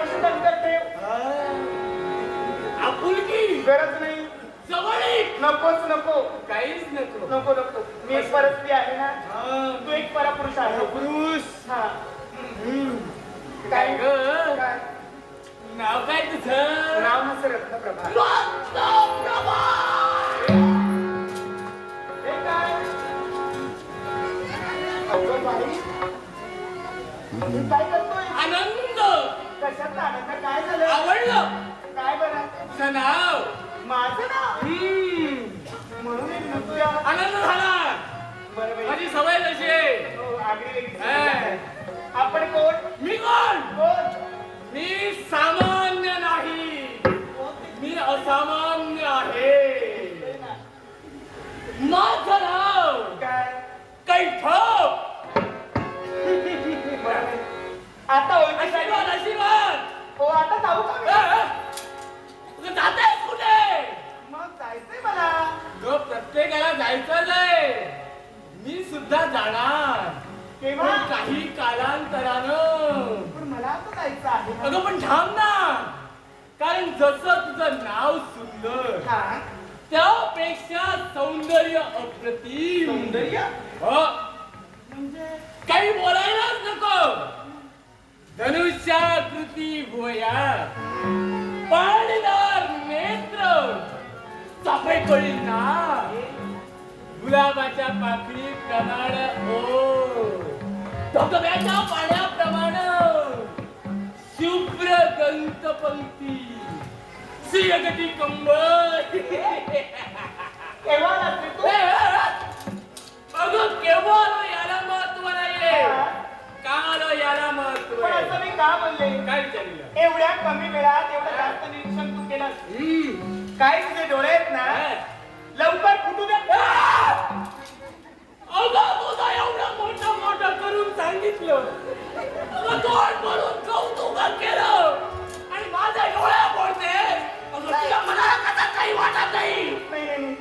थोडीशी नंतर ठेव. आपुलकी गरज नाही. जवळीक नकोच नको. काहीच नको. नको नको. मी एक परस्त्री आहे ना, तू एक परपुरुष आहे. पुरुष. हा. काय ग? काय नाव काय तुझं? नाव नसं रत्नप्रभा. रत्नप्रभा. हे काय अगं बाई, मी काय करतोय? आनंद. कशाचा आनंद? काय झालं? आवडलं. काय बरं? तुझं नाव. माझं नाव म्हणून एक नसूया. आनंद झाला. बरं बाई. माझी सवय तशी आहे. हो, आगरी वेगळी हा. सवय आहे. आपण कोण? मी कोण? कोण? मी सामान्य नाही, मी असामान्य आहे. माझं नाव काय? कैठप. आता ओळखी झाली. आशीर्वाद आशीर्वाद. हो, आता जाऊ का मी? तुझं जातेस कुठे? मग जायचंय मला. जो प्रत्येकाला जायचंच आहे, मी सुद्धा जाणार. केव्हा? पण काही कालांतरानं. पण मला आता जायचं आहे ना. अगं पण थांब ना, कारण जसं तुझं नाव सुंदर, हा. त्यापेक्षा सौंदर्य अप्रतिम. सौंदर्य हो, म्हणजे काही बोलायलाच नको. धनुष्याकृती भुवया, पाणीदार नेत्र, चाफे कळी ना, गुलाबाच्या पाकळी प्रमाण ओ, धबधब्याच्या पाण्याप्रमाणे शुभ्र दंतपंक्ती, सिंहगती कंबर. केव्हा लागते तू? अगं केव्हा आलो याला महत्व नाहीये, का आलो याला महत्व पण आहे. असं मी का बोलले? काय विचारलं? एवढ्या कमी वेळात एवढं जास्त निरीक्षण तू केलं. काय तुझे डोळे आहेत ना, लवकर फुटू दे. अगं तुझं एवढं मोठं मोठं करून सांगितलं, तुझं तोंड भरून कौतुक केलं आणि माझ्या डोळ्या पडते. अगं तुझ्या मनाला कसा काही वाटत नाही. नाही.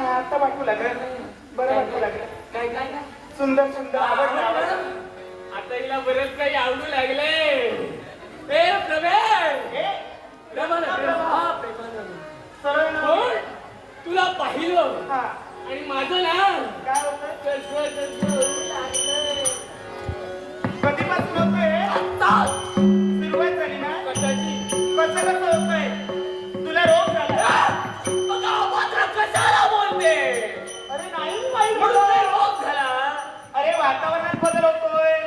आता वाटू लागलं. बरं वाटू लागलं. काय काय काय सुंदर सुंदर आवडलं. आता हिला बरेच काही आवडू लागले. ए प्रभे, सरळ नाव. कोण तुला पाहिलं हा. आणि माझं नाव काय होतं? कसं होऊ लागलंय. कधीपासून होतंय? आत्ताच. सुरुवात झाली ना? कशाची? कसं होतंय? तुला रोग झाला? मग अभद्र कशाला बोलते? अरे नाही बाई, म्हणून ते रोग झाला. अरे वातावरणात बदल होतोय.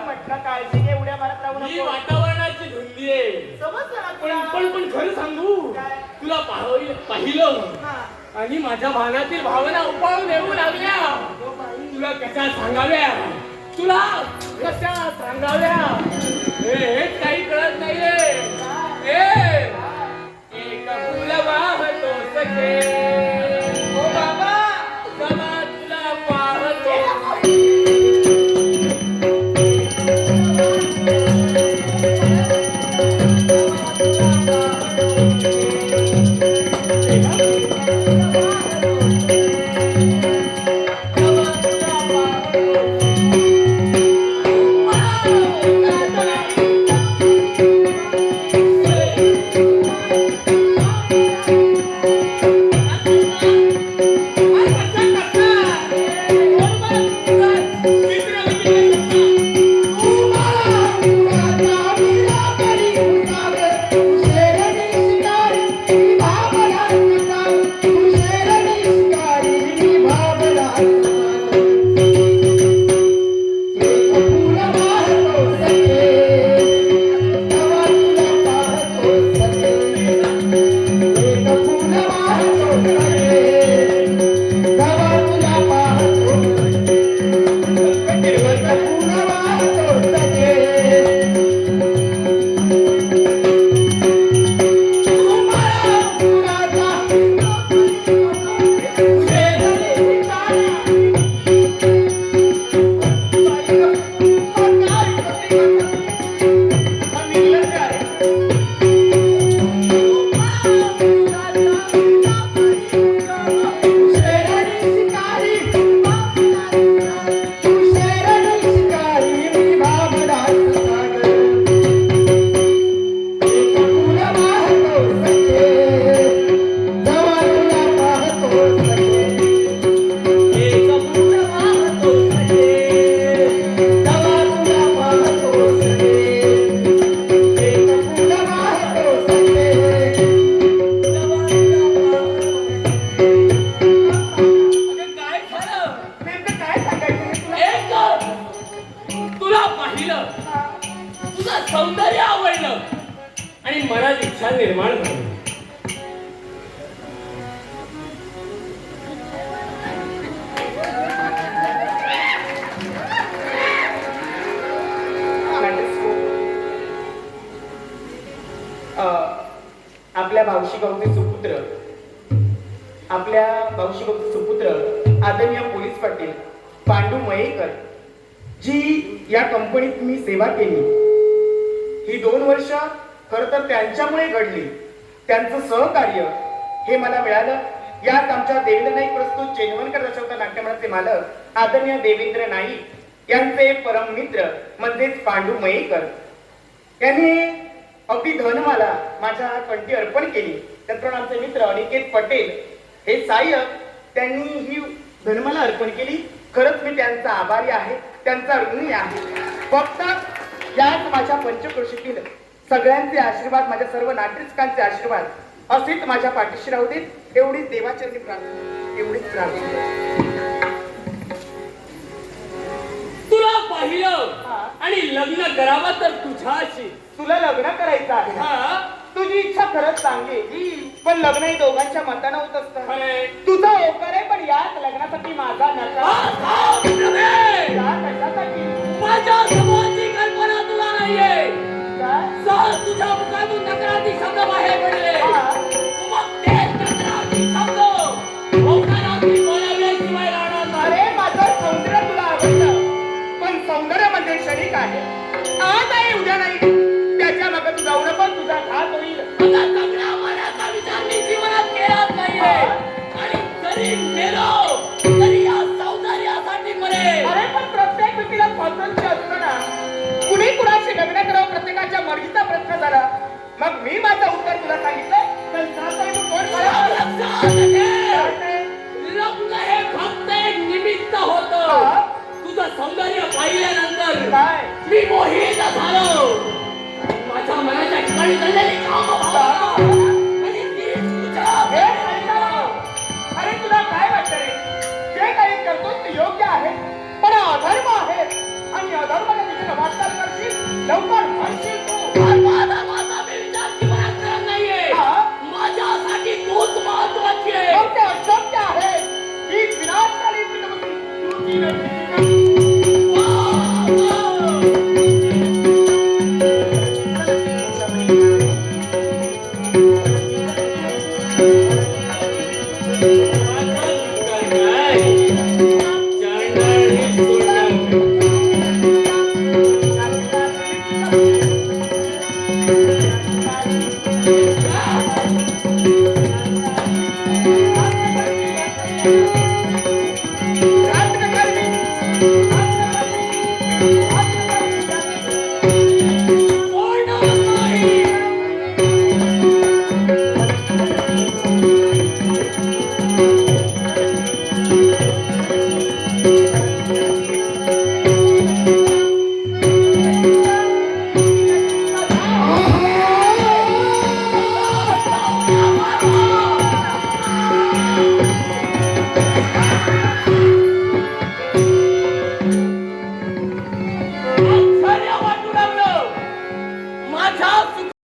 म्हटलं काळजी घे, उड्या मारत राहू ही नको. वातावरणाची धुंदी आहे. समजलं ना पण तुला? पण खरं सांगू, काय? तुला पाहिलं हा. आणि माझ्या भावनातील भावना उपाळून येऊ लागल्या. तुला कशा सांगाव्या, तुला कशा सांगाव्या, हेच काही कळत नाहीये. एक फुल वाहतो सखे, ओ बाबा, समा तुला पाहतो. आणि मनात इच्छा निर्माण झाली. आपल्या भाऊशी सुपुत्र आदरणीय पोलीस पाटील पांडू मयेकर जी या कंपनीत मी सेवा केली, ही 2 वर्ष खर तर त्यांच्यामुळे घडली. त्यांचं सहकार्य हे मला मिळालं. यात आमच्या देवेंद्र नाईक प्रस्तुत चेनवनकर दशावतार नाट्यमंडळाचे मालक आदरणीय देवेंद्र नाईक यांचे परम मित्र म्हणजेच पांडू मयेकर यांनी अगदी धनमाला माझ्या कंठी अर्पण केली. त्याचप्रमाणे आमचे मित्र अनिकेत पटेल हे सहाय्यक, त्यांनी ही धनमाला अर्पण केली. खरंच मी त्यांचा आभारी आहे, त्यांचा ऋणी आहे. फक्त याच माझ्या पंचक्रोशीतील सगळ्यांचे आशीर्वाद, माझ्या सर्व नाटकांचे आशीर्वाद असेच माझ्या पाठीशी राहू देत, एवढीच देवाचरणी प्रार्थना, एवढीच प्रार्थना. तुला पाहिलं आणि लग्न करावं तर तुझ्याशी. तुला लग्न करायचं आहे, तुझी इच्छा खरंच चांगली, पण लग्न ही दोघांच्या मतानं होत असतं. तुझा होकार आहे, पण याच लग्नासाठी माझा नकार. कशासाठी? माझ्या समोरची कल्पना तुला नाहीये. सहज तुझ्या मुखातून नकारार्थी शब्द बाहेर पडले, मग तेच नकारार्थी शब्द होकारार्थी बोलावल्याशिवाय राहणार नाही. अरे माझं सौंदर्य तुला आवडतं, पण सौंदर्य म्हणजे क्षणिक आहे. आज आहे उद्या नाही. त्याच्या मागे तू जाऊ नको, तुझा घात होईल. तुझा सगळा मनाचा विचार मी जीवनात केलाच नाहीये, आणि जरी मेलो तरी या सौंदर्यासाठी मरेल. अरे पण प्रत्येक व्यक्तीला स्वातंत्र्य असतं ना. कुणी कुणाशी लग्न करावं प्रत्येकाच्या मर्जीचा प्रश्न झाला. मग मी माझं उत्तर तुला सांगितलं, तर सासरी तू कोण लग्न हे फक्त एक निमित्त होतं. तुझं सौंदर्य पाहिल्यानंतर काय मी मोहित झालो. माझ्या मनाच्या ठिकाणी चाललेली आणि ती तुझ्या. अरे तुला काय वाटतं रे? जे काही करतोस ते योग्य आहे, पण अधर्म आहे, आणि अधर्माला तिथे वाटचाल करशील, लवकर म्हणशील तू. माझा मी विचार जीवनात करत नाहीये. माझ्यासाठी तूच महत्वाची आहे. मग ते अशक्य आहे. ही विनाशकाली तुझी